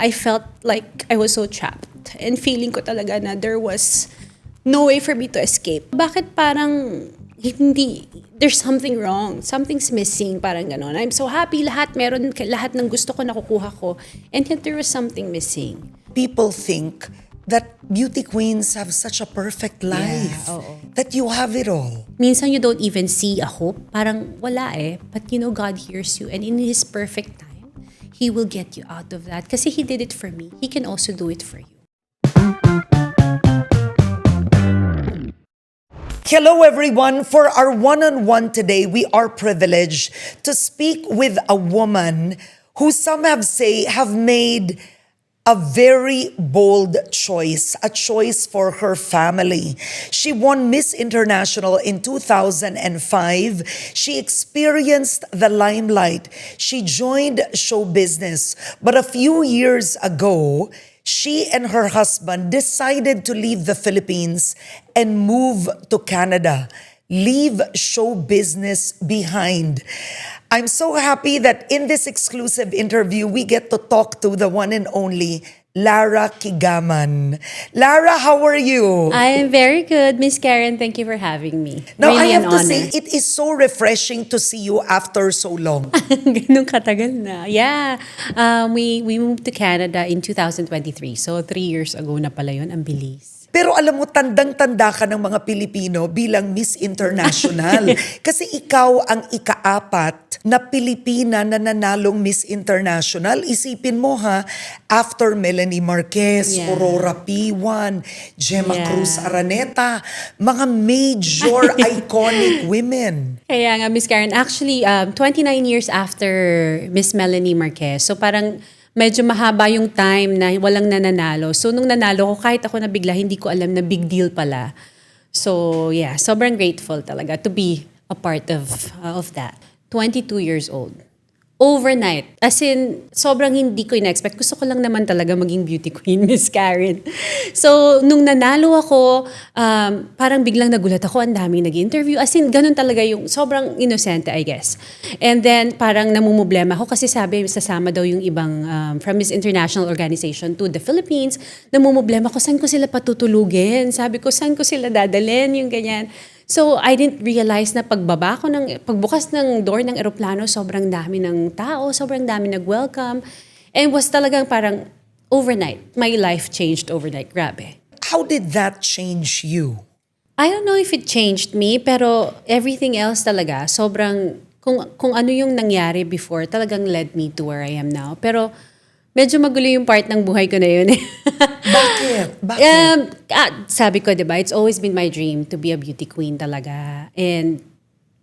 I felt like I was so trapped. And feeling ko talaga na there was no way for me to escape. Bakit parang hindi, there's something wrong. Something's missing, parang ganon. I'm so happy, lahat ng gusto ko nakukuha ko. And yet there was something missing. People think that beauty queens have such a perfect life. Yeah, oo. That you have it all. Minsan you don't even see a hope. Parang wala eh. But God hears you. And in His perfect time, He will get you out of that. Kasi He did it for me. He can also do it for you. Hello everyone. For our one-on-one today, we are privileged to speak with a woman who some have made a very bold choice, a choice for her family. She won Miss International in 2005. She experienced the limelight. She joined show business. But a few years ago, she and her husband decided to leave the Philippines and move to Canada. Leave show business behind. I'm so happy that in this exclusive interview, we get to talk to the one and only LARA QUIGAMAN. LARA, how are you? I am very good, Miss Karen. Thank you for having me. Now, Really I have an to honor. say, it is so refreshing to see you after so long. Ganun katagal na. Yeah. We moved to Canada in 2023. So 3 years ago na pala yun. Ang bilis. Pero alam mo, tandang-tanda ka ng mga Pilipino bilang Miss International. Kasi ikaw ang ika-4 na Pilipina na nanalong Miss International. Isipin mo ha, after Melanie Marquez, Yeah. Aurora P1, Gemma Yeah. Cruz Araneta, mga major iconic women. Kaya nga, Miss Karen, actually, 29 years after Miss Melanie Marquez. So parang medyo mahaba yung time na walang nananalo. So nung nanalo ko, kahit ako nabigla, hindi ko alam na big deal pala. So yeah, sobrang grateful talaga to be a part of that. 22 years old. Overnight. As in, sobrang hindi ko in-expect. Gusto ko lang naman talaga maging beauty queen, Miss Karen. So, nung nanalo ako, parang biglang nagulat ako, ang daming nag-interview. As in, ganun talaga yung sobrang inosente, I guess. And then, parang namumblema ako kasi sabi, sasama daw yung ibang from Miss International Organization to the Philippines. Namumblema ko, saan ko sila patutulugin? Sabi ko, saan ko sila dadalhin? Yung ganyan. So, I didn't realize na pagbukas ng door ng eroplano, sobrang dami ng tao, sobrang dami nag-welcome. And was talagang parang overnight. My life changed overnight. Grabe. How did that change you? I don't know if it changed me, pero everything else talaga, sobrang, kung ano yung nangyari before, talagang led me to where I am now. Pero, medyo magulo yung part ng buhay ko na yun. Bakit? Sabi ko, diba, it's always been my dream to be a beauty queen talaga.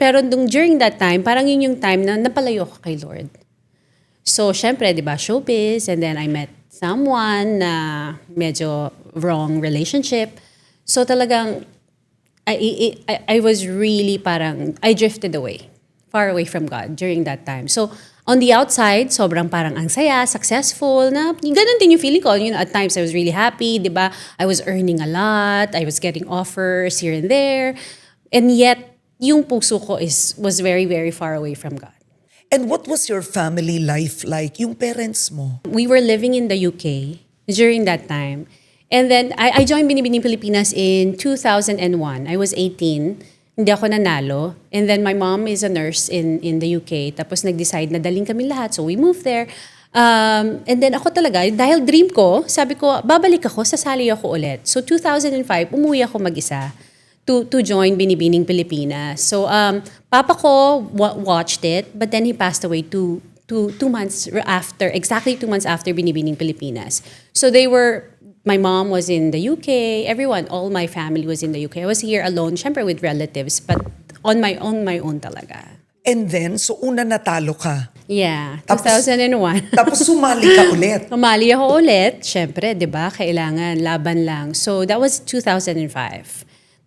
Pero during that time, parang yun yung time na napalayo ko kay Lord. So, syempre, diba, showbiz, and then I met someone na medyo wrong relationship. So, talagang, I was really parang, I drifted away, far away from God during that time. So, on the outside, sobrang parang ang saya, successful, na ganun din yung feeling ko. At times I was really happy, di ba? I was earning a lot, I was getting offers here and there. And yet, yung puso ko was very, very far away from God. And what was your family life like? Yung parents mo? We were living in the UK during that time. And then, I joined Binibining Pilipinas in 2001. I was 18. Hindi ako nanalo. And then my mom is a nurse in the UK. Tapos nag-decide na daling kami lahat. So we moved there. And then ako talaga, dahil dream ko, sabi ko, babalik ako, sasali ako ulit. So 2005, umuwi ako mag-isa to join Binibining Pilipinas. So papa ko watched it, but then he passed away two months after, exactly 2 months after Binibining Pilipinas. So my mom was in the UK, all my family was in the UK. I was here alone, syempre with relatives, but on my own talaga. And then, so una natalo ka. Yeah, Tapos- 2001. Tapos sumali ka ulit. Umali ako ulit, syempre, di ba? Kailangan, laban lang. So that was 2005.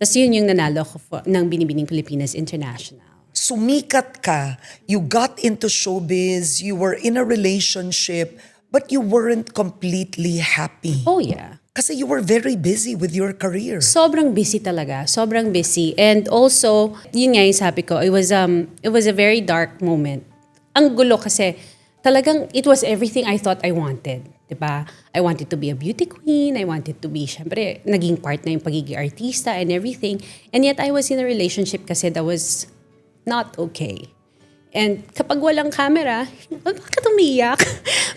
Tapos yun yung nanalo ko ng Binibining Pilipinas International. Sumikat ka, you got into showbiz, you were in a relationship, but you weren't completely happy. Oh yeah. Kasi you were very busy with your career. Sobrang busy talaga. Sobrang busy. And also, yun nga yung sabi ko, it was a very dark moment. Ang gulo kasi talagang it was everything I thought I wanted. Diba? I wanted to be a beauty queen. I wanted to be, syempre, naging part na yung pagiging artista and everything. And yet, I was in a relationship kasi that was not okay. And kapag walang camera, bakit umiiyak?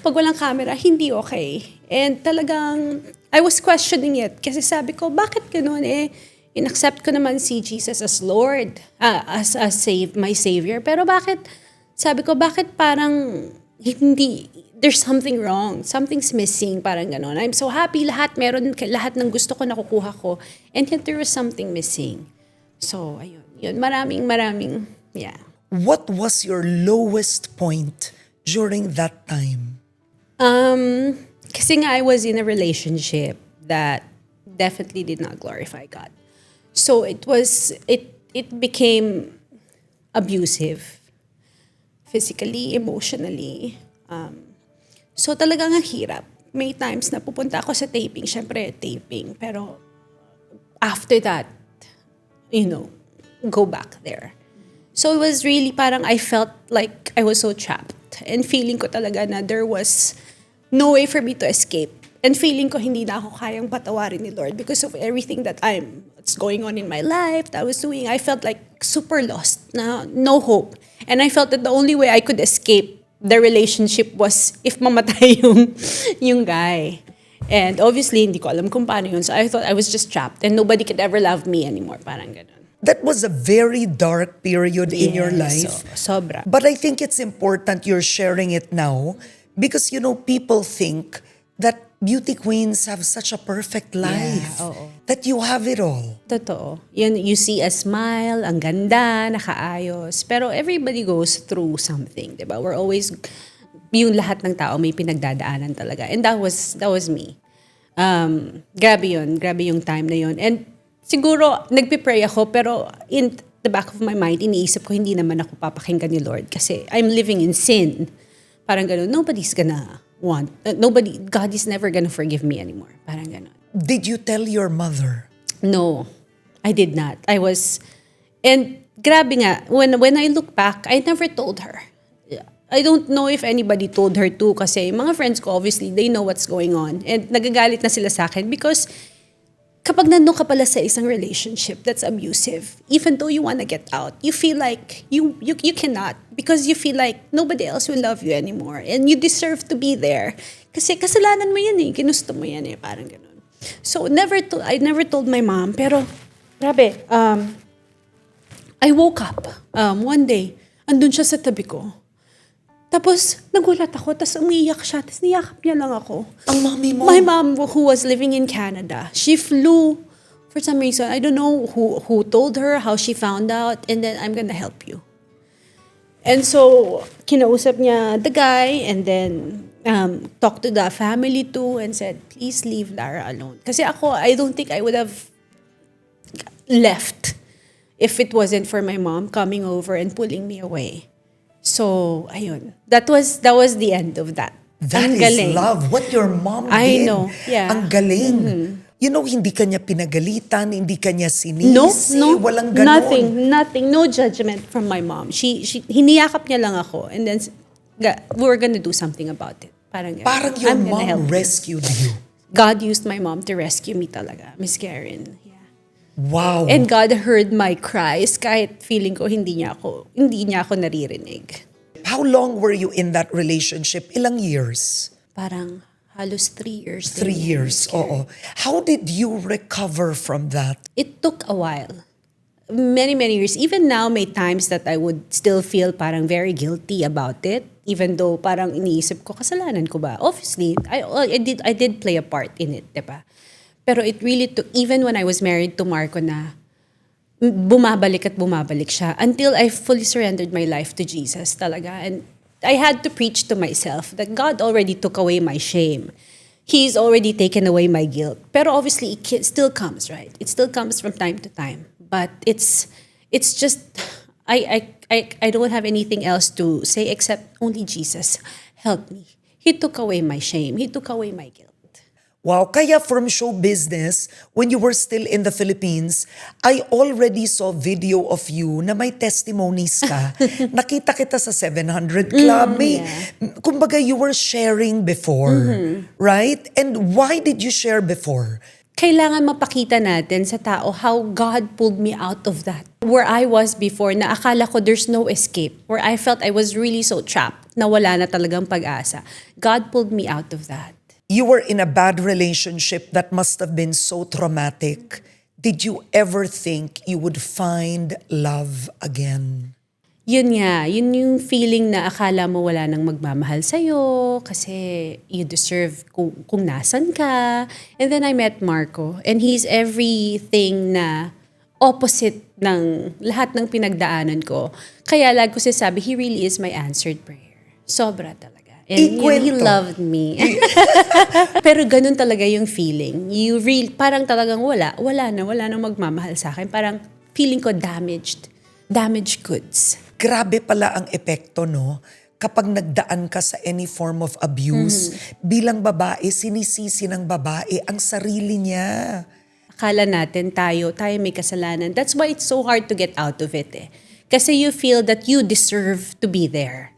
Pag walang camera, hindi okay. And talagang, I was questioning it. Kasi sabi ko, bakit ganun eh? In-accept ko naman si Jesus as Lord, as my Savior. Pero bakit, sabi ko, bakit parang hindi, there's something wrong. Something's missing, parang ganun. I'm so happy, lahat ng gusto ko nakukuha ko. And yet there was something missing. So, ayun. Maraming, yeah. What was your lowest point during that time? Kasi nga I was in a relationship that definitely did not glorify God. So it became abusive. Physically, emotionally. So talagang ang hirap. May times na pupunta ako sa taping. Syempre, taping. Pero after that, go back there. So it was really parang I felt like I was so trapped. And feeling ko talaga na there was no way for me to escape. And feeling ko hindi na ako kayang patawarin ni Lord because of everything that's going on in my life, that I was doing. I felt like super lost, no hope. And I felt that the only way I could escape the relationship was if mamatay yung guy. And obviously, hindi ko alam kung paano yun. So I thought I was just trapped and nobody could ever love me anymore. Parang ganun. That was a very dark period in your life. Sobra. But I think it's important you're sharing it now because, people think that beauty queens have such a perfect life. Yeah, oo. That you have it all. Totoo. You see a smile, ang ganda, nakaayos. Pero everybody goes through something, diba? We're always, yung lahat ng tao may pinagdadaanan talaga. And that was me. Grabe yun. Grabe yung time na yun. And siguro, nagpipray ako, pero in the back of my mind, iniisip ko, hindi naman ako papakinggan ni Lord kasi I'm living in sin. Parang gano'n, God is never gonna forgive me anymore. Parang gano'n. Did you tell your mother? No, I did not. And grabe nga, when I look back, I never told her. I don't know if anybody told her too kasi mga friends ko, obviously, they know what's going on. And nagagalit na sila sa akin because kapag nandun ka pala sa isang relationship that's abusive, even though you wanna get out, you feel like you cannot because you feel like nobody else will love you anymore and you deserve to be there. Kasi kasalanan mo yan eh, ginusto mo yan eh, parang ganun. So I never told my mom, pero grabe, I woke up one day, andun siya sa tabi ko. Tapos, nagulat ako, tapos umiiyak siya, tapos niyakap niya lang ako. Ang mami mo? My mom, who was living in Canada, she flew for some reason. I don't know who told her, how she found out, and then, I'm gonna help you. And so, kinausap niya the guy, and then, talked to the family too, and said, please leave Lara alone. Kasi ako, I don't think I would have left if it wasn't for my mom coming over and pulling me away. So, ayun. That was the end of that. That Ang is galing. love. What your mom did. I know, yeah. Ang galing. Hindi ka niya pinagalitan, hindi ka niya sinisi, No, walang ganon. nothing, no judgment from my mom. She hiniyakap niya lang ako and then we were gonna do something about it. Parang your I'm gonna help mom you. rescued you. God used my mom to rescue me talaga, Miss Karen. Yeah. Wow. And God heard my cries kahit feeling ko hindi niya ako naririnig. How long were you in that relationship? Ilang years? Parang halos 3 years. 3 years, oo. How did you recover from that? It took a while. Many years. Even now, may times that I would still feel parang very guilty about it. Even though parang iniisip ko, kasalanan ko ba? Obviously, I did play a part in it, diba? Pero it really took, even when I was married to Marco na, bumabalik siya until I fully surrendered my life to Jesus talaga. And I had to preach to myself that God already took away my shame. He's already taken away my guilt. Pero obviously, it still comes, right? It still comes from time to time. But it's just, I don't have anything else to say except only Jesus help me. He took away my shame. He took away my guilt. Wow, kaya from show business, when you were still in the Philippines, I already saw video of you na may testimonies ka. Nakita kita sa 700 Club. Yeah. Kumbaga, you were sharing before, right? And why did you share before? Kailangan mapakita natin sa tao how God pulled me out of that. Where I was before, na akala ko there's no escape. Where I felt I was really so trapped, na wala na talagang pag-asa. God pulled me out of that. You were in a bad relationship that must have been so traumatic. Did you ever think you would find love again? Yun nga, yun yung feeling na akala mo wala nang magmamahal sa'yo kasi you deserve kung nasan ka. And then I met Marco and he's everything na opposite ng lahat ng pinagdaanan ko. Kaya lagi ko sinasabi, he really is my answered prayer. Sobra talaga. And he Ikwento. loved me. Pero ganun talaga yung feeling. Parang talagang wala na magmamahal sa akin. Parang feeling ko damaged goods. Grabe pala ang epekto, no? Kapag nagdaan ka sa any form of abuse, bilang babae, sinisisi ng babae ang sarili niya. Akala natin tayo may kasalanan. That's why it's so hard to get out of it eh. Kasi you feel that you deserve to be there.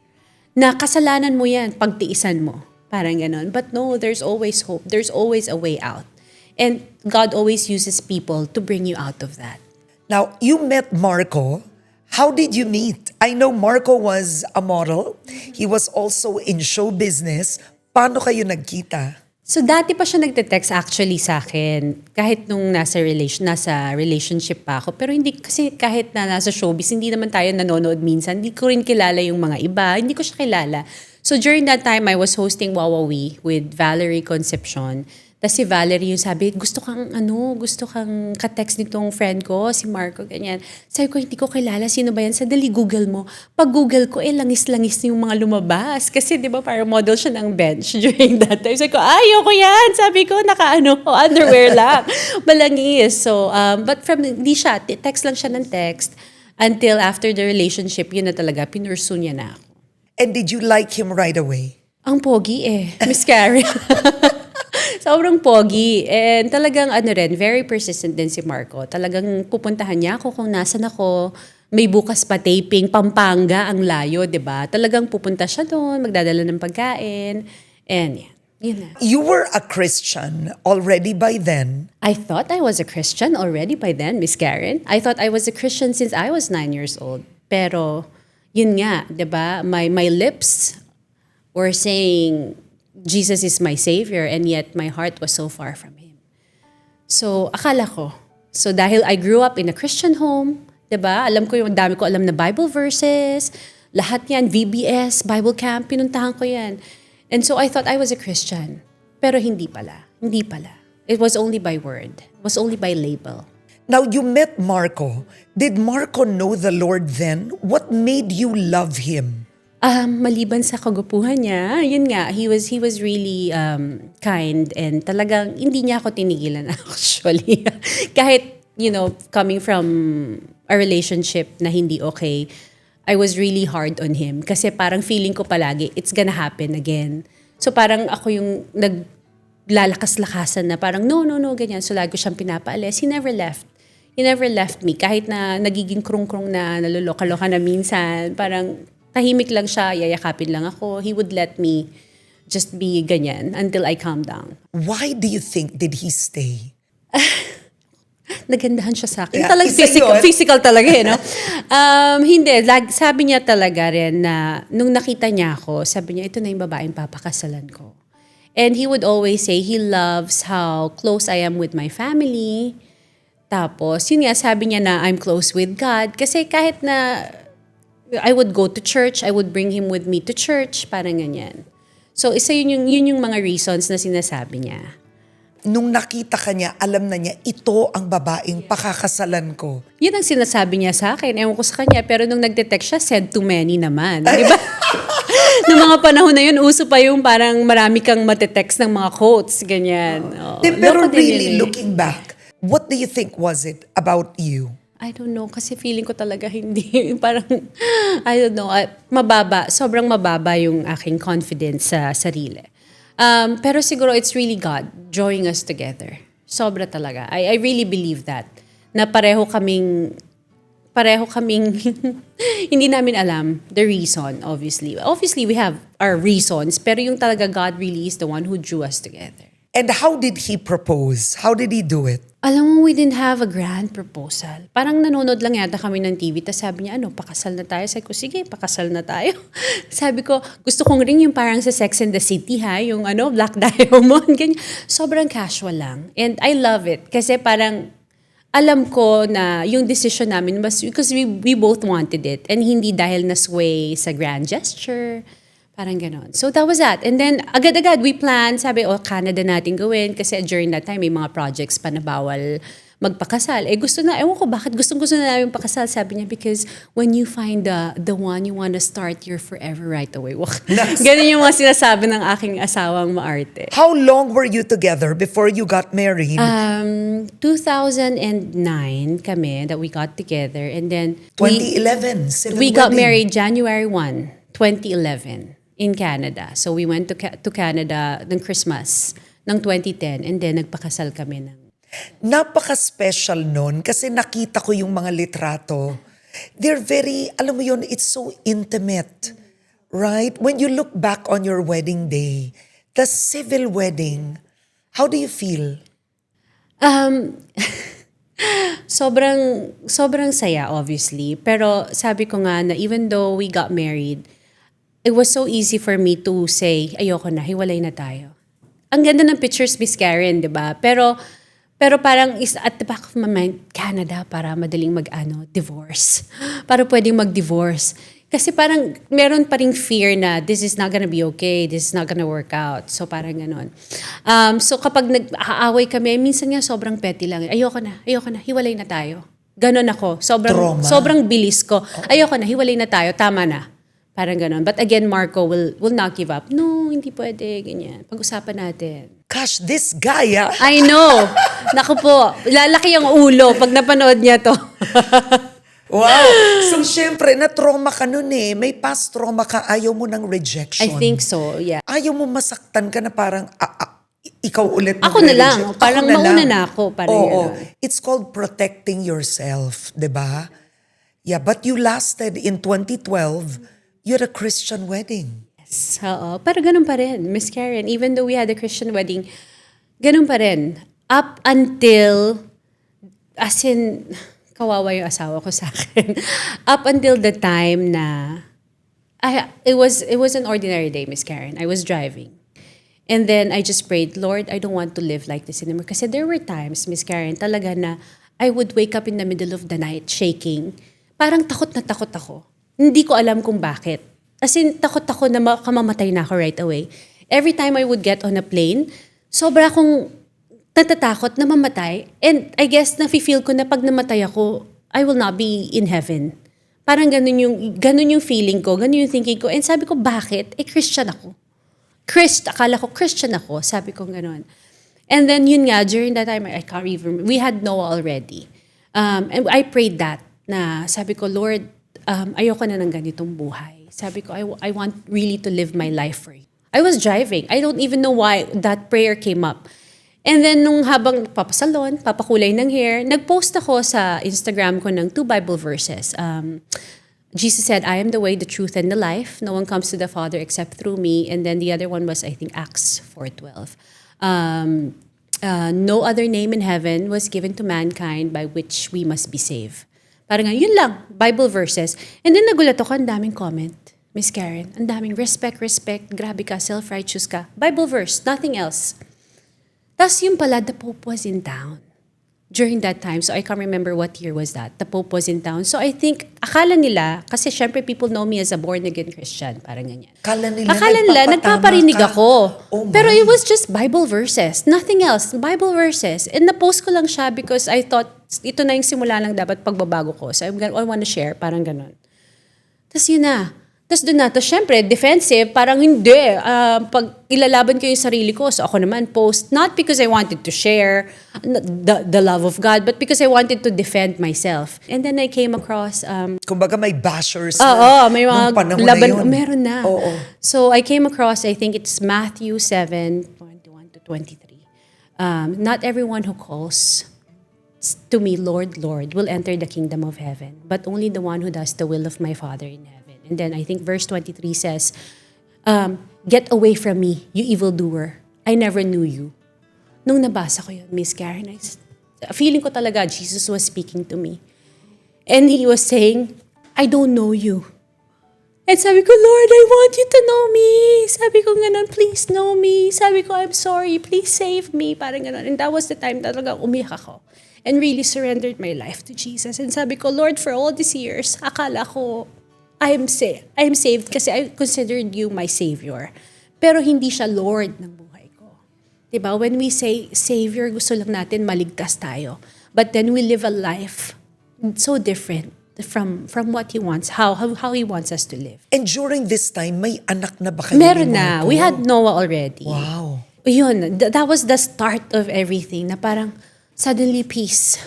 Na kasalanan mo yan, pagtiisan mo. Parang ganon. But no, there's always hope. There's always a way out. And God always uses people to bring you out of that. Now, you met Marco. How did you meet? I know Marco was a model. He was also in show business. Paano kayo nagkita? So dati pa siya nagte-text actually sa akin kahit nung nasa relationship pa ako. Pero hindi kasi kahit na nasa showbiz, hindi naman tayo nanonood minsan. Hindi ko rin kilala yung mga iba. Hindi ko siya kilala. So during that time, I was hosting Wawawi with Valerie Concepcion. Tapos si Valerie yung sabi, gusto kang ka-text nitong friend ko, si Marco, ganyan. Sabi ko, hindi ko kilala, sino ba yan? Sadali, Google mo. Pag Google ko, langis-langis yung mga lumabas. Kasi di ba, parang model siya ng bench during that time. Sabi ko, ayoko yan. Sabi ko, underwear lang. Malangis. So, but di siya, text lang siya ng text. Until after the relationship, yun na talaga, pinursu niya na ako. And did you like him right away? Ang pogi Miss Karen. Sobrang pogi. And talagang very persistent din si Marco. Talagang pupuntahan niya ako kung nasan ako. May bukas pa taping, Pampanga, ang layo, di ba? Talagang pupunta siya doon, magdadala ng pagkain. And yun na. You were a Christian already by then. I thought I was a Christian already by then, Miss Karen. I thought I was a Christian since I was 9 years old. Pero yun nga, di ba? My lips were saying, Jesus is my Savior, and yet my heart was so far from Him. So, akala ko. So, dahil I grew up in a Christian home, diba? Dami ko alam na Bible verses, lahat yan, VBS, Bible camp, pinuntahan ko yan. And so, I thought I was a Christian. Pero hindi pala. It was only by word. It was only by label. Now, you met Marco. Did Marco know the Lord then? What made you love him? Maliban sa kagupuhan niya, yun nga, he was really kind and talagang hindi niya ako tinigilan actually. Kahit, coming from a relationship na hindi okay, I was really hard on him. Kasi parang feeling ko palagi, it's gonna happen again. So parang ako yung naglalakas-lakasan na parang no, ganyan. So lagi ko siyang pinapaalis. He never left me. Kahit na nagiging krung-krung na, naluloka-loka na minsan, parang tahimik lang siya, yayakapin lang ako. He would let me just be ganyan until I calm down. Why do you think did he stay? Nagandahan siya sa akin. Yeah, Talagang isa physical talaga no? Hindi, sabi niya talaga rin na nung nakita niya ako, sabi niya, ito na yung babaeng papakasalan ko. And he would always say he loves how close I am with my family. Tapos, yun nga, sabi niya na I'm close with God. Kasi kahit na I would go to church, I would bring him with me to church, parang ganyan. So, isa yun yung mga reasons na sinasabi niya. Nung nakita ka niya, alam na niya, ito ang babaeng pakakasalan ko. Yun ang sinasabi niya sa akin. Ewan ko sa kanya. Pero nung nag-detect siya, said too many naman. Di ba? Noong mga panahon na yun, uso pa yung parang marami kang matetext ng mga quotes, ganyan. Pero really, looking back, what do you think was it about you? I don't know. Kasi feeling ko talaga hindi. Parang, I don't know. Sobrang mababa yung aking confidence sa sarili. Pero siguro it's really God drawing us together. Sobra talaga. I really believe that. Na pareho kaming hindi namin alam the reason, obviously. Obviously, we have our reasons, pero yung talaga God really is the one who drew us together. And how did he propose? How did he do it? Alam mo, we didn't have a grand proposal. Parang nanonood lang yata kami ng TV, tapos sabi niya, pakasal na tayo? Sabi ko, sige, pakasal na tayo. Sabi ko, gusto kong ring yung parang sa Sex and the City, yung Black Diamond, ganyan. Sobrang casual lang. And I love it. Kasi parang, alam ko na yung decision namin was because we both wanted it. And hindi dahil na-sway sa grand gesture. Parang ganon. So that was that. And then, agad-agad, we planned, sabi, Canada natin gawin. Kasi during that time, may mga projects pa na bawal magpakasal. Ewan ko bakit gustong-gusto na namin pakasal. Sabi niya, because when you find the one, you want to start your forever right away. Ganon yung mga sinasabi ng aking asawang maarte. How long were you together before you got married? 2009 kami that we got together. And then, 2011, civil we got wedding. married January 1, 2011. In Canada. So we went to Canada ng Christmas ng 2010 and then nagpakasal kami ng... Napaka-special nun kasi nakita ko yung mga litrato. They're very, alam mo yun, it's so intimate. Right? When you look back on your wedding day, the civil wedding, how do you feel? Sobrang saya, obviously. Pero sabi ko nga na even though we got married, it was so easy for me to say, ayoko na, hiwalay na tayo. Ang ganda ng pictures, Miss Karen, di ba? Pero parang is at the back of my mind, Canada, para madaling divorce. Para pwedeng mag-divorce. Kasi parang meron pa ring fear na this is not gonna be okay, this is not gonna work out. So parang ganon. So kapag nag-aaway kami, minsan nga sobrang petty lang. Ayoko na, hiwalay na tayo. Ganon ako. Sobrang bilis ko. Ayoko na, hiwalay na tayo, tama na. Parang ganon. But again, Marco will not give up. No, hindi pwede, ganyan. Pag-usapan natin. Gosh, this guy, I know. Naku po, lalaki ang ulo pag napanood niya to. Wow. So, syempre, na-trauma ka nun eh. May past trauma ka, ayaw mo ng rejection. I think so, yeah. Ayaw mo masaktan ka na parang, ikaw ulit. Ako na lang. Parang mauna na ako. Parang Oo. It's called protecting yourself, di ba? Yeah, but you lasted in 2012, you had a Christian wedding. Yes, oo. Pero ganun pa rin, Miss Karen. Even though we had a Christian wedding, ganun pa rin. Up until, as in, kawawa yung asawa ko sa akin. Up until the time na, it was an ordinary day, Miss Karen. I was driving. And then I just prayed, Lord, I don't want to live like this anymore. Kasi there were times, Miss Karen, talaga na I would wake up in the middle of the night shaking. Parang takot na takot ako. Hindi ko alam kung bakit. As in, takot ako na kamamatay na ako right away. Every time I would get on a plane, sobra akong natatakot na mamatay. And I guess, nafe-feel ko na pag namatay ako, I will not be in heaven. Parang ganun yung feeling ko, ganun yung thinking ko. And sabi ko, bakit? Christian ako. Akala ko Christian ako. Sabi ko ganun. And then yun nga, during that time, I can't even, we had Noah already. And I prayed that, na sabi ko, Lord, ayoko na ng ganitong buhay. Sabi ko, I want really to live my life for you. I was driving. I don't even know why that prayer came up. And then nung habang papasalon, papakulay ng hair, nagpost ako sa Instagram ko ng 2 Bible verses. Jesus said, I am the way, the truth, and the life. No one comes to the Father except through me. And then the other one was, I think, Acts 4:12. No other name in heaven was given to mankind by which we must be saved. Parang yun lang, Bible verses. And then nagulat ako, ang daming comment. Miss Karen, ang daming respect, grabe ka, self-righteous ka. Bible verse, nothing else. Tapos yung pala, the Pope was in town during that time. So I can't remember what year was that. The Pope was in town. So I think, akala nila, kasi syempre people know me as a born-again Christian, parang ganyan. Akala nila, nagpaparinig ako. Oh pero it was just Bible verses. Nothing else. Bible verses. And na-post ko lang siya because I thought, ito na yung simula lang dapat pagbabago ko. So I want to share, parang ganon. Tapos yun na. Tas doon na, tas syempre, defensive, parang hindi. Pag ilalaban ko yung sarili ko, so ako naman post, not because I wanted to share the love of God, but because I wanted to defend myself. And then I came across, Kumbaga may bashers may nung mga panahon laban, na yun. meron na. Oo. So I came across, I think it's Matthew 7:21 to 23. Not everyone who calls to me, Lord, Lord, will enter the kingdom of heaven, but only the one who does the will of my Father in heaven. And then I think verse 23 says, get away from me, you evildoer. I never knew you. Nung nabasa ko yun, Miss Karen, feeling ko talaga Jesus was speaking to me. And He was saying, I don't know you. And sabi ko, Lord, I want you to know me. Sabi ko ganun, please know me. Sabi ko, I'm sorry, please save me. Parang ganun. And that was the time talaga umiyak ako. And really surrendered my life to Jesus. And sabi ko, Lord, for all these years, akala ko, I'm saved kasi I considered you my Savior. Pero hindi siya Lord ng buhay ko. Diba? When we say Savior, gusto lang natin maligtas tayo. But then we live a life so different from what He wants, how He wants us to live. And during this time, may anak na ba kayo Meron ni na. Marco? We had Noah already. Wow. Yun, that was the start of everything na parang suddenly peace.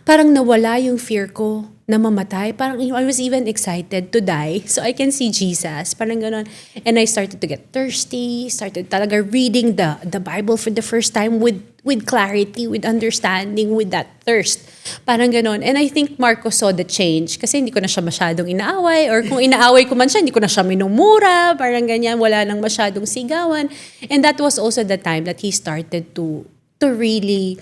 Parang nawala yung fear ko na mamatay. Parang I was even excited to die so I can see Jesus. Parang ganon. And I started to get thirsty, started talaga reading the Bible for the first time with clarity, with understanding, with that thirst. Parang ganon. And I think Marco saw the change kasi hindi ko na siya masyadong inaaway or kung inaaway ko man siya, hindi ko na siya minumura. Parang ganyan, wala nang masyadong sigawan. And that was also the time that he started to really,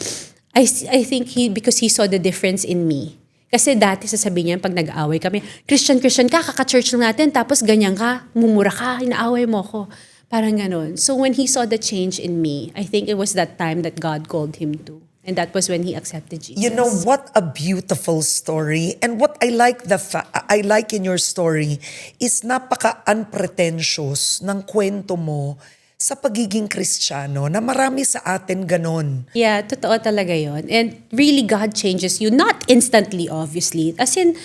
I think because he saw the difference in me. Kasi dati sasabihin niya, pag nag-aaway kami, Christian ka, kaka-church lang natin, tapos ganyan ka, mumura ka, inaaway mo ko. Parang ganon. So when he saw the change in me, I think it was that time that God called him to. And that was when he accepted Jesus. You know, what a beautiful story. And what I like in your story is napaka-unpretentious ng kwento mo sa pagiging Kristiyano na marami sa atin ganon. Yeah, totoo talaga yon. And really, God changes you. Not instantly, obviously. As in,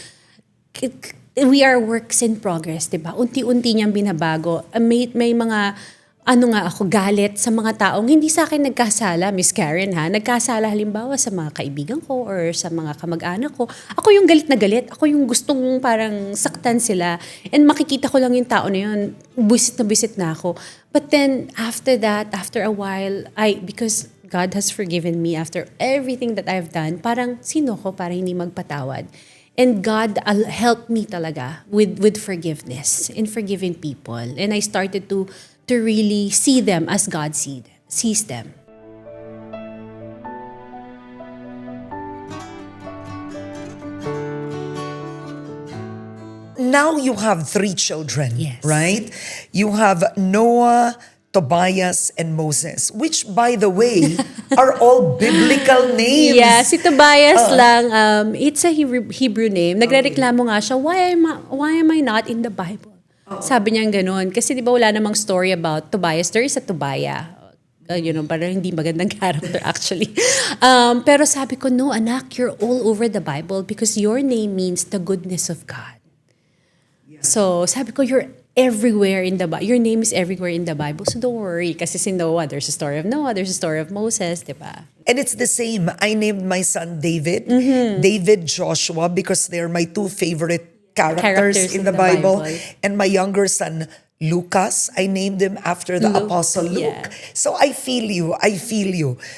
we are works in progress, diba? Unti-unti niyang binabago. May mga, ako, galit sa mga taong hindi sa akin nagkasala, Miss Karen ha. Nagkasala halimbawa sa mga kaibigan ko or sa mga kamag-anak ko. Ako yung galit na galit. Ako yung gustong parang saktan sila. And makikita ko lang yung tao na yun. Buisit na ako. But then, after that, after a while, because God has forgiven me after everything that I've done, parang sino ko para hindi magpatawad? And God helped me talaga with forgiveness and forgiving people. And I started to really see them as God sees them. Now you have 3 children, Yes. right? You have Noah, Tobias, and Moses, which, by the way, are all biblical names. Yeah, si Tobias lang, it's a Hebrew name. Nagrereklamo nga siya, why am I not in the Bible? Sabi niya ganun. Kasi di ba wala namang story about Tobias. There is a Tobiah. Parang hindi magandang character actually. Pero sabi ko, no anak, you're all over the Bible because your name means the goodness of God. So sabi ko, you're everywhere in the Bible. Your name is everywhere in the Bible. So don't worry. Kasi si Noah, there's a story of Noah, there's a story of Moses, di ba? And it's the same. I named my son David, David Joshua, because they're my 2 favorite characters in the Bible. And my younger son, Lucas, I named him after the Apostle Luke. Yeah. So I feel you.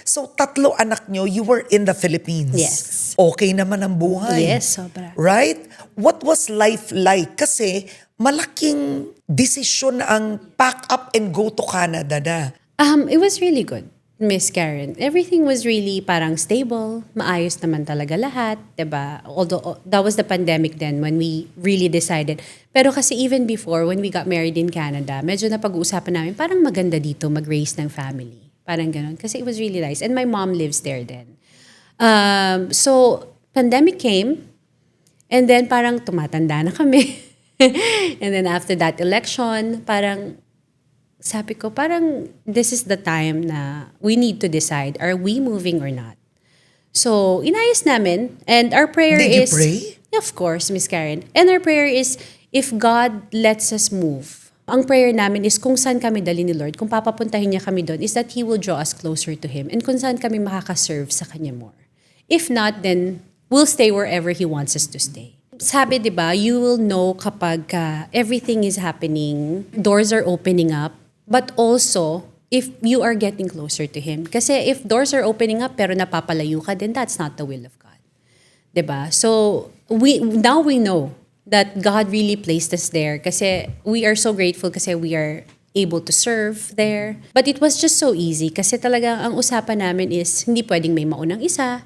So 3 anak nyo, you were in the Philippines. Yes. Okay naman ang buhay. Yes, sobra. Right? What was life like? Kasi malaking desisyon ang pack up and go to Canada na. It was really good, Miss Karen. Everything was really parang stable, maayos naman talaga lahat, 'di ba? Although that was the pandemic then when we really decided. Pero kasi even before when we got married in Canada, medyo napag-uusapan namin parang maganda dito mag-raise ng family. Parang gano'n kasi it was really nice and my mom lives there then. So pandemic came and then parang tumatanda na kami. And then after that election, parang sabi ko, parang this is the time na we need to decide, are we moving or not? So, inayos namin. And our prayer Did you is... pray? Of course, Miss Karen. And our prayer is, if God lets us move, ang prayer namin is kung saan kami dali ni Lord, kung papapuntahin niya kami doon, is that He will draw us closer to Him and kung saan kami makakaserve sa Kanya more. If not, then we'll stay wherever He wants us to stay. Sabi, di ba, you will know kapag everything is happening, doors are opening up, but also, if you are getting closer to Him. Kasi if doors are opening up pero napapalayo ka, then that's not the will of God. Di ba? So, now we know that God really placed us there kasi we are so grateful kasi we are able to serve there. But it was just so easy kasi talagang ang usapan namin is hindi pwedeng may maunang isa.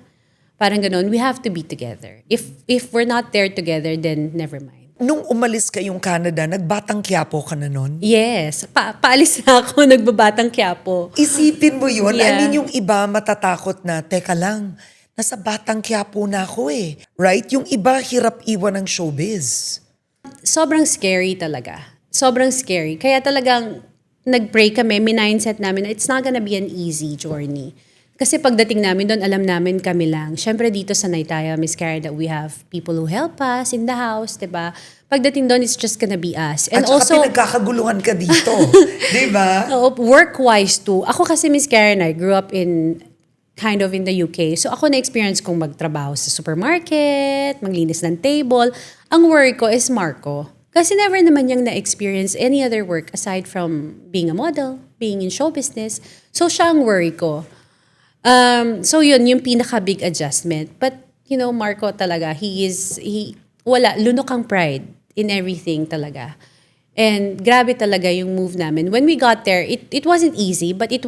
Parang ganun, we have to be together. If we're not there together, then never mind. Nung umalis kayong Canada, nagbatang Quiapo ka na nun? Yes. Paalis na ako, nagbabatang Quiapo. Isipin mo yun. Yeah. I mean, yung iba matatakot na, teka lang, nasa Batang Quiapo na ako eh. Right? Yung iba hirap iwan ng showbiz. Sobrang scary talaga. Sobrang scary. Kaya talagang nag-pray kami, mindset namin na it's not gonna be an easy journey. Kasi pagdating namin doon, alam namin kami lang. Siyempre dito sa Naitaya, Miss Karen, that we have people who help us in the house, diba? Pagdating doon, it's just gonna be us. And at also, saka pinagkakaguluhan ka dito. Diba? Work-wise too. Ako kasi, Miss Karen, I grew up kind of in the UK. So ako na-experience kong magtrabaho sa supermarket, maglinis ng table. Ang worry ko is Marco. Kasi never naman niyang na-experience any other work aside from being a model, being in show business. So siya ang worry ko. So yun, yung pinaka-big adjustment. But, Marco talaga, lunok ang pride in everything talaga. And grabe talaga yung move namin. When we got there, it wasn't easy, but it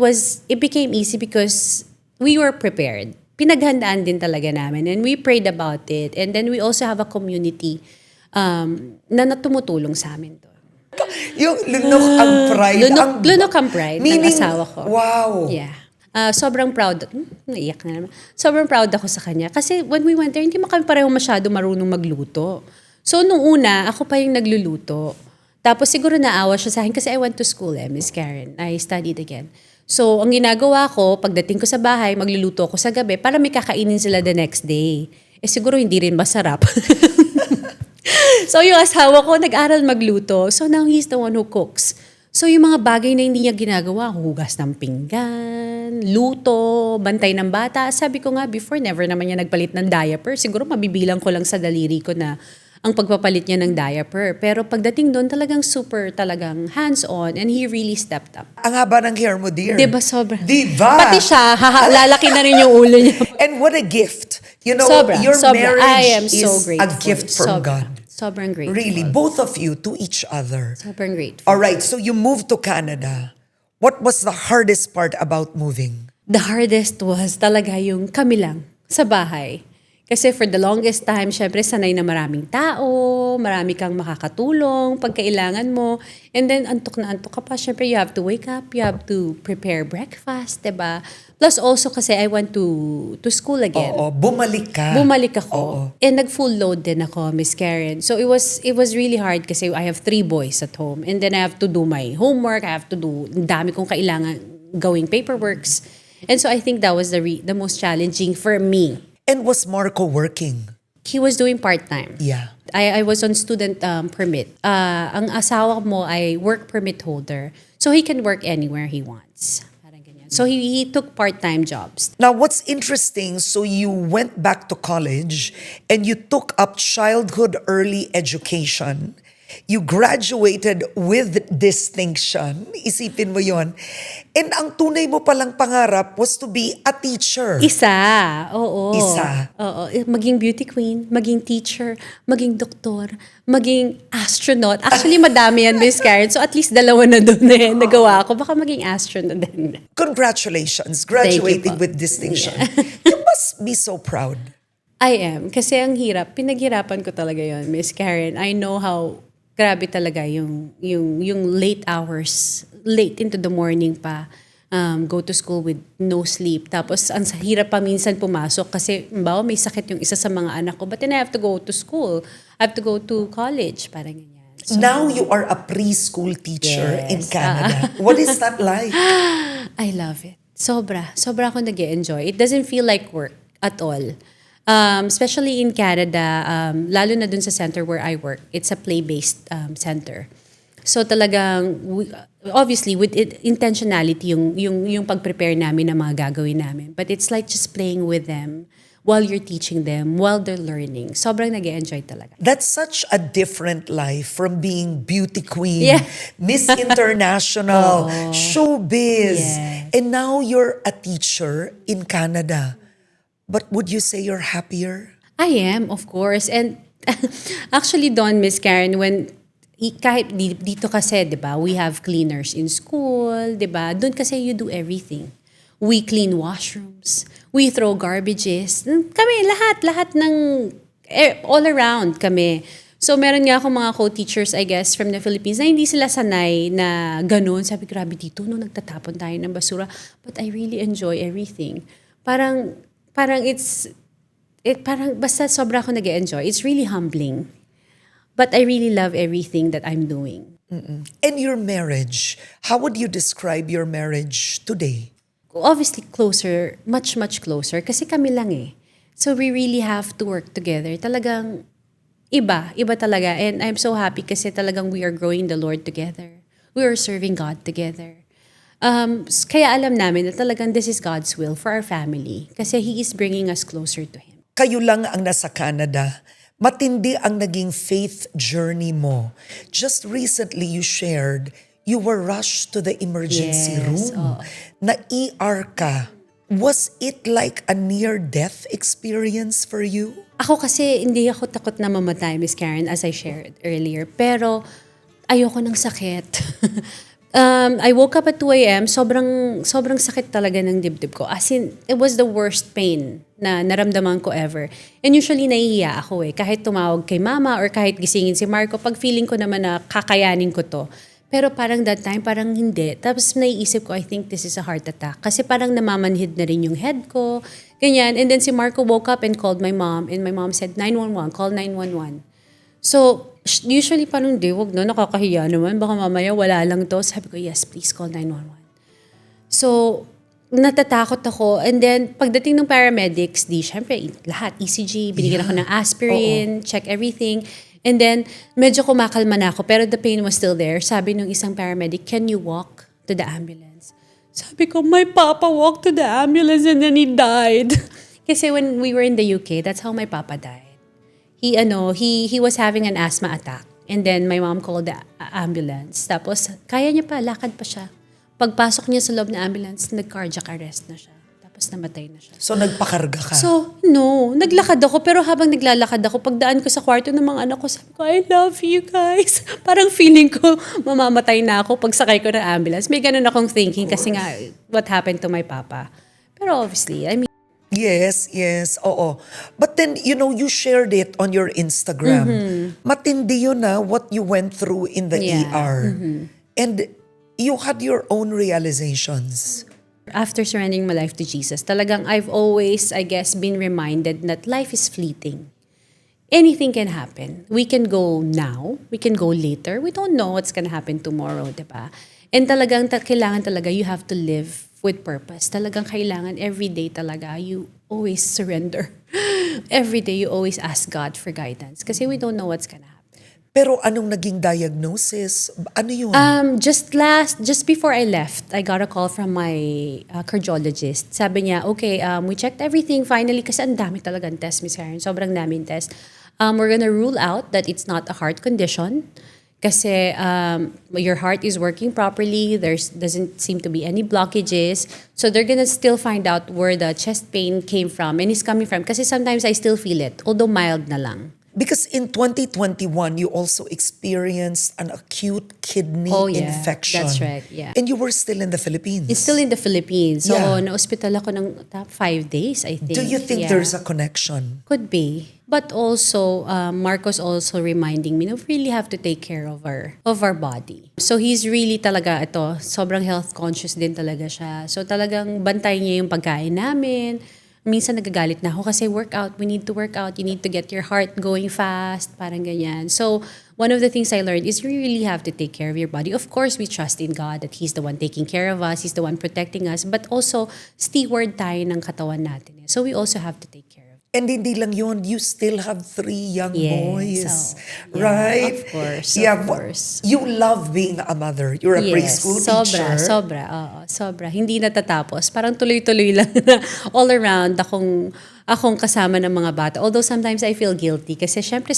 became easy because we were prepared. Pinaghandaan din talaga namin. And we prayed about it. And then we also have a community na tumutulong sa amin doon. Yung lunok ang pride. Lunok ang pride ng asawa ko. Wow. Yeah. Sobrang proud. Naiyak na naman. Sobrang proud ako sa kanya. Kasi when we went there, hindi kami pareho masyado marunong magluto. So nung una, ako pa yung nagluluto. Tapos siguro naawa siya sa akin kasi I went to school Miss Karen. I studied again. So, ang ginagawa ko, pagdating ko sa bahay, magluluto ako sa gabi para may kakainin sila the next day. Siguro hindi rin masarap. So, yung asawa ko, nag-aral magluto. So, now he's the one who cooks. So, yung mga bagay na hindi niya ginagawa, hugas ng pinggan, luto, bantay ng bata. Sabi ko nga before, never naman niya nagpalit ng diaper. Siguro mabibilang ko lang sa daliri ko na ang pagpapalit niya ng diaper. Pero pagdating doon, talagang talagang hands-on and he really stepped up. Ang haba ng hair mo, dear. Diba, sobra? Diba? Pati siya, lalaki na rin yung ulo niya. And what a gift. Your sobra. marriage I am so is grateful. a gift from God. Sobrang grateful. Really, both of you to each other. Sobrang grateful. All right, so you moved to Canada. What was the hardest part about moving? The hardest was talaga yung kami lang sa bahay. Kasi for the longest time, syempre sanay na maraming tao, marami kang makakatulong pag kailangan mo. And then antok na antok ka pa. Syempre you have to wake up, you have to prepare breakfast, diba? Plus also kasi I went to school again. Oo, bumalik ka. Bumalik ako. Oo. And nag-full load din ako, Miss Karen. So it was really hard kasi I have 3 boys at home. And then I have to do my homework, I have to do, dami kong kailangan gawing paperworks. And so I think that was the most challenging for me. And was Marco working? He was doing part-time. Yeah. I was on student permit. Ang asawa mo ay work permit holder. So he can work anywhere he wants. Parang ganyan. So he took part-time jobs. Now, what's interesting, so you went back to college and you took up childhood early education. You graduated with distinction. Isipin mo yon. And ang tunay mo palang pangarap was to be a teacher. Isa. Oo. Isa. Oo. Maging beauty queen, maging teacher, maging doktor, maging astronaut. Actually, madami yan, Miss Karen. So at least 2 na doon nagawa ko. Baka maging astronaut din. Congratulations, graduating po. with distinction. You must be so proud. I am. Kasi ang hirap. Pinaghirapan ko talaga yon, Miss Karen. I know how grabe talaga yung late hours, late into the morning pa, go to school with no sleep. Tapos ang hirap pa minsan pumasok kasi may sakit yung isa sa mga anak ko. But then I have to go to school. I have to go to college. Parang ganyan. So, now you are a preschool teacher in Canada. What is that like? I love it. Sobra. Sobra ako nag-e-enjoy. It doesn't feel like work at all. Especially in Canada, lalo na dun sa center where I work, it's a play-based center. So talagang, obviously, with intentionality yung pag-prepare namin ng mga gagawin namin. But it's like just playing with them while you're teaching them, while they're learning. Sobrang nag-enjoy talaga. That's such a different life from being beauty queen, Yeah. Miss International, showbiz. Yes. And now you're a teacher in Canada. But would you say you're happier? I am, of course. And actually, Miss Karen, when kahit dito kasi, 'di ba, we have cleaners in school, 'di ba? Doon kasi you do everything. We clean washrooms, we throw garbages. Kami lahat ng all around kami. So meron nga akong mga co-teachers, I guess, from the Philippines na hindi sila sanay na ganun. Sabi, grabe dito, nung nagtatapon tayo ng basura. But I really enjoy everything. Parang parang basta sobra ako nag-enjoy. It's really humbling. But I really love everything that I'm doing. And your marriage, how would you describe your marriage today? Obviously closer, much closer. Kasi kami lang eh. So we really have to work together. Talagang iba talaga. And I'm so happy kasi talagang we are growing the Lord together. We are serving God together. Kaya alam namin na talagang this is God's will for our family. Kasi He is bringing us closer to Him. Kayo lang ang nasa Canada. Matindi ang naging faith journey mo. Just recently you shared you were rushed to the emergency Yes, room. Na-ER ka. Was it like a near-death experience for you? Ako kasi hindi ako takot na mamatay, Miss Karen, as I shared earlier. Pero ayoko ng sakit. I woke up at 2 a.m. Sobrang sakit talaga ng dibdib ko. As in, it was the worst pain na naramdaman ko ever. And usually nahihiya ako eh. Kahit tumawag kay mama or kahit gisingin si Marco, pag feeling ko naman na kakayanin ko to. Pero parang that time, parang hindi. Tapos naiisip ko, I think this is a heart attack. Kasi parang namamanhid na rin yung head ko. Ganyan. And then si Marco woke up and called my mom. And my mom said, 911, call 911. So, usually parang di, wag na, nakakahiya naman. Baka mamaya wala lang to. Sabi ko, yes, please call 911. So, natatakot ako. And then, pagdating ng paramedics, syempre, lahat, ECG, binigyan ako ng aspirin, check everything. And then, medyo kumakalma na ako, pero the pain was still there. Sabi nung isang paramedic, can you walk to the ambulance? Sabi ko, my papa walked to the ambulance and then he died. Kasi when we were in the UK, that's how my papa died. He was having an asthma attack. And then my mom called the ambulance. Tapos, kaya niya pa, lakad pa siya. Pagpasok niya sa loob ng ambulance, nag-cardiac arrest na siya. Tapos namatay na siya. So nagpakarga ka? So, no. Naglakad ako. Pero habang naglalakad ako, pagdaan ko sa kwarto ng mga anak ko, sabi ko, I love you guys. Parang feeling ko, mamamatay na ako pag sakay ko ng ambulance. May ganun akong thinking kasi nga, what happened to my papa. Pero obviously, I mean, Yes, oo. But then, you shared it on your Instagram. Matindi yun what you went through in the ER. And you had your own realizations. after surrendering my life to Jesus, talagang I've always, I guess, been reminded that life is fleeting. Anything can happen. We can go now, we can go later. We don't know what's gonna happen tomorrow, di ba? And talagang kailangan talaga you have to live with purpose. Talagang kailangan every day talaga you always surrender. Every day you always ask God for guidance kasi we don't know what's gonna happen. Pero anong naging diagnosis? Ano yun? Just before I left, I got a call from my cardiologist. Sabi niya, okay, we checked everything finally kasi ang dami talagang test, Miss Karen. Sobrang daming test. We're gonna rule out that it's not a heart condition kasi your heart is working properly. There doesn't seem to be any blockages. So they're gonna still find out where the chest pain came from and is coming from. Kasi sometimes I still feel it, although mild na lang. Because in 2021, you also experienced an acute kidney infection. That's right, yeah. And you were still in the Philippines. It's still in the Philippines. So, Yeah. na-hospital ako ng 5 days, I think. Do you think Yeah. there's a connection? Could be. But also, Marcos also reminding me na we really have to take care of our body. So he's really talaga, sobrang health conscious din talaga siya. So talagang bantay niya yung pagkain namin. Minsan nagagalit na ako kasi we need to work out, you need to get your heart going fast, parang ganyan. So, one of the things I learned is you really have to take care of your body. Of course, we trust in God that He's the one taking care of us, He's the one protecting us, but also steward tayo ng katawan natin. So, we also have to take care of it. And hindi lang yun, you still have 3 young boys, So, yeah, right? of course, Yeah, of course. you love being a mother. You're a preschool teacher. Sobra, oo, sobra. Hindi natatapos. Parang tuloy-tuloy lang na all around akong kasama ng mga bata. Although sometimes I feel guilty kasi syempre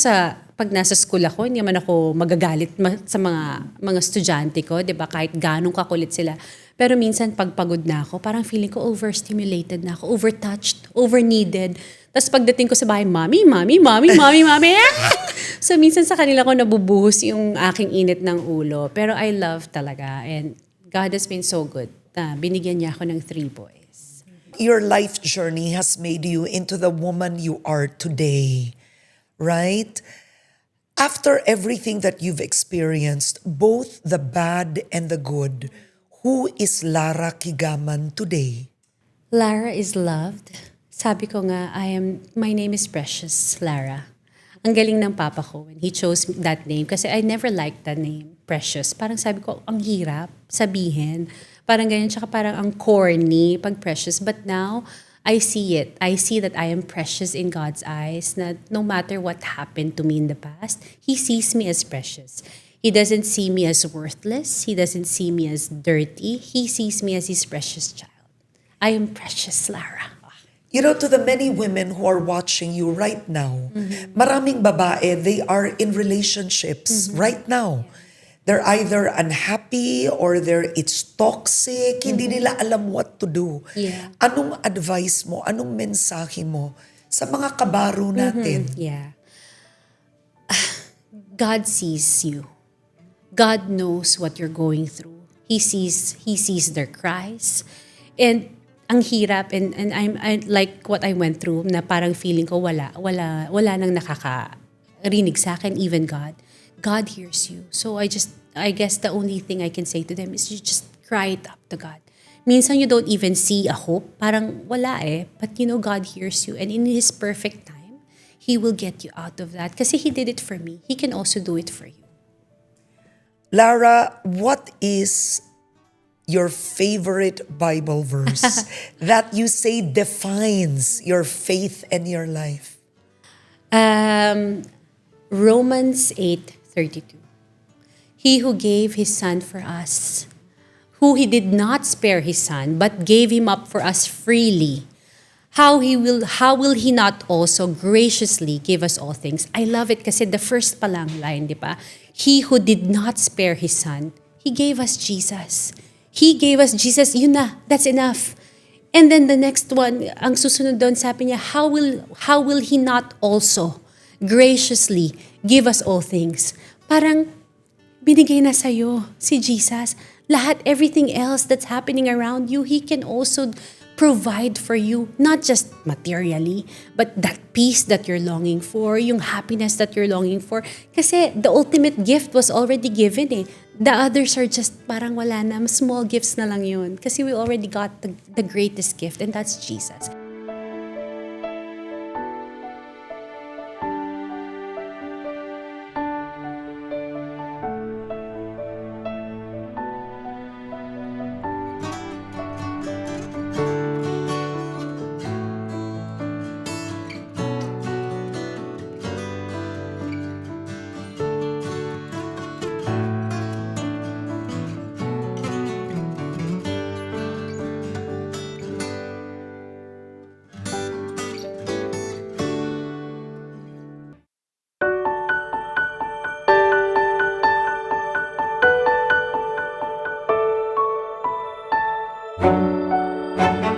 pag nasa school ako, hindi naman ako magagalit sa mga estudyante ko, 'di ba? Kahit ganong kakulit sila. Pero minsan pag pagod na ako, parang feeling ko overstimulated na ako, overtouched, overneeded. Tapos pagdating ko sa bahay, mommy. So minsan sa kanila ko nabubuhos yung aking init ng ulo. Pero I love talaga. And God has been so good. Binigyan niya ako ng 3 boys. Your life journey has made you into the woman you are today, right? After everything that you've experienced, both the bad and the good, who is Lara QUIGAMAN today? Lara is loved. Sabi ko nga, my name is Precious Lara. Ang galing ng papa ko when he chose that name kasi I never liked the name Precious. Parang sabi ko, ang hirap sabihin. Parang ganyan, tsaka parang ang corny pag Precious. But now, I see it. I see that I am precious in God's eyes. Na no matter what happened to me in the past, He sees me as precious. He doesn't see me as worthless. He doesn't see me as dirty. He sees me as His precious child. I am precious, Lara. You know, to the many women who are watching you right now, maraming babae, they are in relationships right now. They're either unhappy or it's toxic. Hindi nila alam what to do. Yeah. Anong advice mo? Anong mensahe mo sa mga kabaro natin? Yeah. God sees you. God knows what you're going through. He sees their cries. And ang hirap and I like what I went through na parang feeling ko wala nang nakakarinig sa akin, even God. God hears you. So I guess the only thing I can say to them is you just cry it up to God. Minsan you don't even see a hope. Parang wala But you know, God hears you. And in His perfect time, He will get you out of that. Kasi He did it for me. He can also do it for you. Lara, what is your favorite Bible verse that you say defines your faith and your life? Romans 8:32. He who gave His Son for us, who He did not spare His Son, but gave Him up for us freely, how will He not also graciously give us all things? I love it kasi the first palang line, di ba? He who did not spare His Son, He gave us Jesus. He gave us Jesus, yun na, that's enough. And then the next one, ang susunod doon, sabi niya, how will He not also graciously give us all things? Parang binigay na sa'yo si Jesus. Lahat, everything else that's happening around you, He can also provide for you, not just materially, but that peace that you're longing for, yung happiness that you're longing for. Kasi the ultimate gift was already given The others are just parang wala na, small gifts na lang yun. Kasi we already got the greatest gift, and that's Jesus.